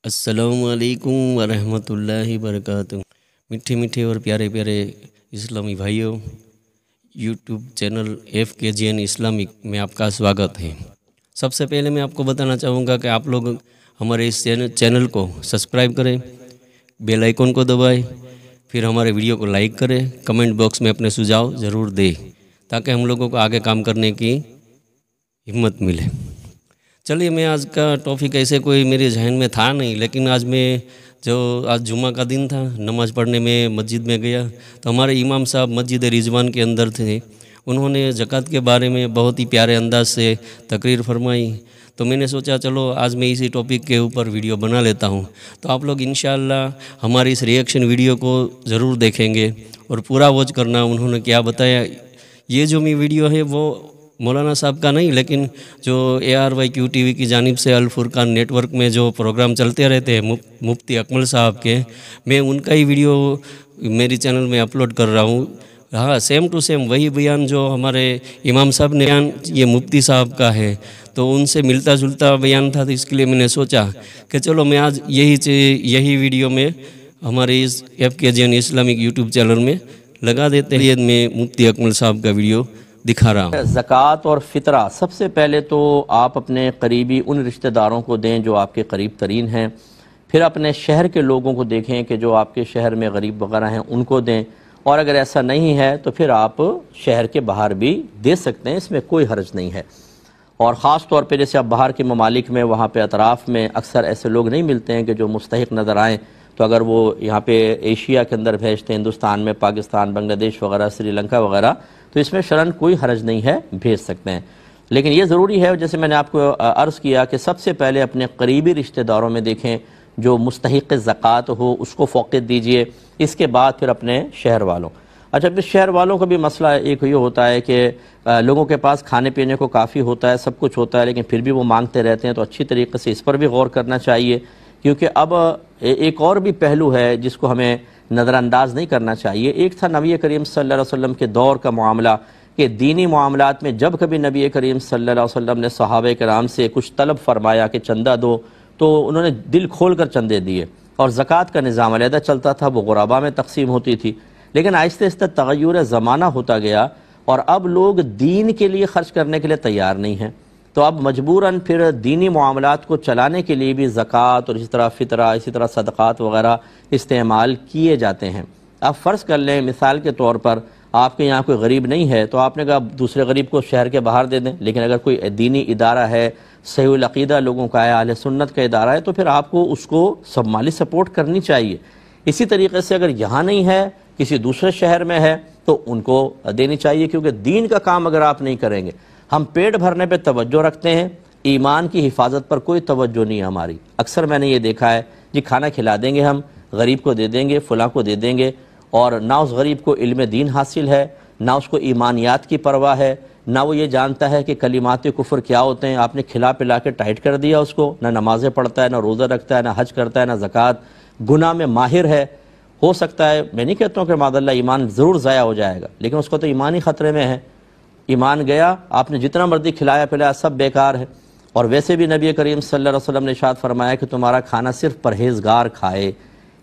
السلام علیکم ورحمۃ اللہ وبرکاتہ۔ میٹھے میٹھے اور پیارے پیارے اسلامی بھائیوں، یوٹیوب چینل FKGN اسلامک میں آپ کا سواگت ہے۔ سب سے پہلے میں آپ کو بتانا چاہوں گا کہ آپ لوگ ہمارے اس چینل کو سبسکرائب کریں، بیل آئیکن کو دبائیں، پھر ہمارے ویڈیو کو لائک کریں، کمنٹ باکس میں اپنے سجھاؤ ضرور دیں تاکہ ہم لوگوں کو آگے کام کرنے کی ہمت ملے۔ چلیے، میں آج کا ٹاپک ایسے کوئی میرے ذہن میں تھا نہیں، لیکن آج جمعہ کا دن تھا، نماز پڑھنے میں مسجد میں گیا تو ہمارے امام صاحب مسجد رضوان کے اندر تھے۔ انہوں نے زکوٰۃ کے بارے میں بہت ہی پیارے انداز سے تقریر فرمائی، تو میں نے سوچا چلو آج میں اسی ٹاپک کے اوپر ویڈیو بنا لیتا ہوں۔ تو آپ لوگ انشاءاللہ ہماری اس ریئیکشن ویڈیو کو ضرور دیکھیں گے اور پورا واچ کرنا انہوں نے کیا بتایا۔ یہ جو ویڈیو ہے وہ مولانا صاحب کا نہیں، لیکن جو ARYQ TV کی جانب سے الفرقان نیٹ ورک میں جو پروگرام چلتے رہتے ہیں مفتی اکمل صاحب کے، میں ان کا ہی ویڈیو میری چینل میں اپلوڈ کر رہا ہوں۔ ہاں، سیم ٹو سیم وہی بیان جو ہمارے امام صاحب نے بیان یہ مفتی صاحب کا ہے، تو ان سے ملتا جلتا بیان تھا، تو اس کے لیے میں نے سوچا کہ چلو میں آج یہی ویڈیو میں ہمارے اس FKGN اسلامک یوٹیوب چینل میں لگا دیتے ہیں۔ میں مفتی اکمل صاحب کا ویڈیو دکھا رہا ہوں۔ زکوٰۃ اور فطرہ سب سے پہلے تو آپ اپنے قریبی ان رشتہ داروں کو دیں جو آپ کے قریب ترین ہیں، پھر اپنے شہر کے لوگوں کو دیکھیں کہ جو آپ کے شہر میں غریب وغیرہ ہیں ان کو دیں، اور اگر ایسا نہیں ہے تو پھر آپ شہر کے باہر بھی دے سکتے ہیں، اس میں کوئی حرج نہیں ہے۔ اور خاص طور پہ جیسے آپ باہر کے ممالک میں وہاں پہ اطراف میں اکثر ایسے لوگ نہیں ملتے ہیں کہ جو مستحق نظر آئیں، تو اگر وہ یہاں پہ ایشیا کے اندر بھیجتے ہیں، ہندوستان میں، پاکستان، بنگلہ دیش وغیرہ، سری لنکا وغیرہ، تو اس میں شرعاً کوئی حرج نہیں ہے، بھیج سکتے ہیں۔ لیکن یہ ضروری ہے، جیسے میں نے آپ کو عرض کیا، کہ سب سے پہلے اپنے قریبی رشتہ داروں میں دیکھیں جو مستحق زکوٰۃ ہو، اس کو فوقیت دیجئے، اس کے بعد پھر اپنے شہر والوں۔ اچھا، پھر شہر والوں کا بھی مسئلہ ایک یہ ہوتا ہے کہ لوگوں کے پاس کھانے پینے کو کافی ہوتا ہے، سب کچھ ہوتا ہے، لیکن پھر بھی وہ مانگتے رہتے ہیں، تو اچھی طریقے سے اس پر بھی غور کرنا چاہیے، کیونکہ اب ایک اور بھی پہلو ہے جس کو ہمیں نظر انداز نہیں کرنا چاہیے۔ ایک تھا نبی کریم صلی اللہ علیہ وسلم کے دور کا معاملہ، کہ دینی معاملات میں جب کبھی نبی کریم صلی اللہ علیہ وسلم نے صحابہ کرام سے کچھ طلب فرمایا کہ چندہ دو، تو انہوں نے دل کھول کر چندے دیے، اور زکوٰۃ کا نظام علیحدہ چلتا تھا، وہ غربا میں تقسیم ہوتی تھی۔ لیکن آہستہ آہستہ تغیر زمانہ ہوتا گیا، اور اب لوگ دین کے لیے خرچ کرنے کے لیے تیار نہیں ہیں، تو اب مجبوراً پھر دینی معاملات کو چلانے کے لیے بھی زکوٰۃ اور اسی طرح فطرہ، اسی طرح صدقات وغیرہ استعمال کیے جاتے ہیں۔ اب فرض کر لیں مثال کے طور پر آپ کے یہاں کوئی غریب نہیں ہے، تو آپ نے کہا دوسرے غریب کو شہر کے باہر دے دیں، لیکن اگر کوئی دینی ادارہ ہے، صحیح العقیدہ لوگوں کا ہے، اہل سنت کا ادارہ ہے، تو پھر آپ کو اس کو سب مالی سپورٹ کرنی چاہیے۔ اسی طریقے سے اگر یہاں نہیں ہے، کسی دوسرے شہر میں ہے، تو ان کو دینی چاہیے، کیونکہ دین کا کام اگر آپ نہیں کریں گے، ہم پیٹ بھرنے پہ توجہ رکھتے ہیں، ایمان کی حفاظت پر کوئی توجہ نہیں ہے ہماری۔ اکثر میں نے یہ دیکھا ہے، جی کھانا کھلا دیں گے، ہم غریب کو دے دیں گے، فلاں کو دے دیں گے، اور نہ اس غریب کو علم دین حاصل ہے، نہ اس کو ایمانیات کی پرواہ ہے، نہ وہ یہ جانتا ہے کہ کلمات کفر کیا ہوتے ہیں۔ آپ نے کھلا پلا کے ٹائٹ کر دیا اس کو، نہ نمازیں پڑھتا ہے، نہ روزہ رکھتا ہے، نہ حج کرتا ہے، نہ زکوٰۃ، گناہ میں ماہر ہے۔ ہو سکتا ہے، میں نہیں کہتا ہوں کہ معاذ اللہ ایمان ضرور ضائع ہو جائے گا، لیکن اس کو تو ایمان ہی خطرے میں ہے۔ ایمان گیا، آپ نے جتنا مرضی کھلایا پلایا سب بیکار ہے۔ اور ویسے بھی نبی کریم صلی اللہ علیہ وسلم نے ارشاد فرمایا کہ تمہارا کھانا صرف پرہیزگار کھائے۔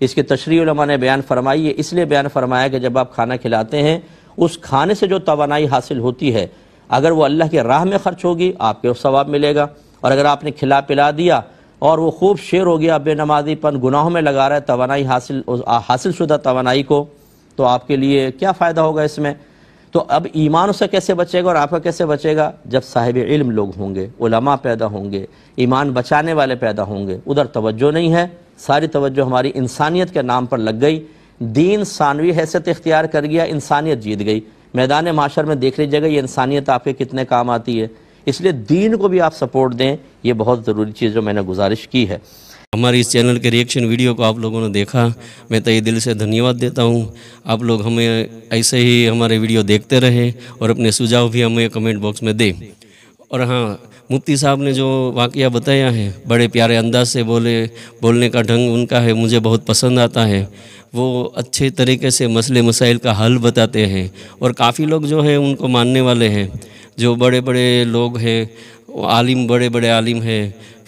اس کی تشریح علماء نے بیان فرمائی ہے، اس لیے بیان فرمایا کہ جب آپ کھانا کھلاتے ہیں، اس کھانے سے جو توانائی حاصل ہوتی ہے، اگر وہ اللہ کے راہ میں خرچ ہوگی آپ کو ثواب ملے گا، اور اگر آپ نے کھلا پلا دیا اور وہ خوب شیر ہو گیا، بے نمازی پن گناہوں میں لگا رہا ہے توانائی حاصل شدہ توانائی کو، تو آپ کے لیے کیا فائدہ ہوگا اس میں؟ تو اب ایمان اس سے کیسے بچے گا اور آپ کا کیسے بچے گا؟ جب صاحب علم لوگ ہوں گے، علماء پیدا ہوں گے، ایمان بچانے والے پیدا ہوں گے۔ ادھر توجہ نہیں ہے، ساری توجہ ہماری انسانیت کے نام پر لگ گئی، دین ثانوی حیثیت اختیار کر گیا، انسانیت جیت گئی۔ میدان معاشر میں دیکھ لیجیے گا یہ انسانیت آپ کے کتنے کام آتی ہے۔ اس لیے دین کو بھی آپ سپورٹ دیں، یہ بہت ضروری چیز جو میں نے گزارش کی ہے۔ ہماری اس چینل کے ریئیکشن ویڈیو کو آپ لوگوں نے دیکھا، میں تہہ دل سے دھنیواد دیتا ہوں۔ آپ لوگ ہمیں ایسے ہی ہمارے ویڈیو دیکھتے رہیں اور اپنے سجھاؤ بھی ہمیں کمنٹ باکس میں دیں۔ اور ہاں، مفتی صاحب نے جو واقعہ بتایا ہے، بڑے پیارے انداز سے بولنے کا ڈھنگ ان کا ہے، مجھے بہت پسند آتا ہے۔ وہ اچھے طریقے سے مسئلے مسائل کا حل بتاتے ہیں، اور کافی لوگ جو ہیں ان کو ماننے والے ہیں، جو بڑے بڑے لوگ ہیں، عالم، بڑے بڑے عالم ہیں،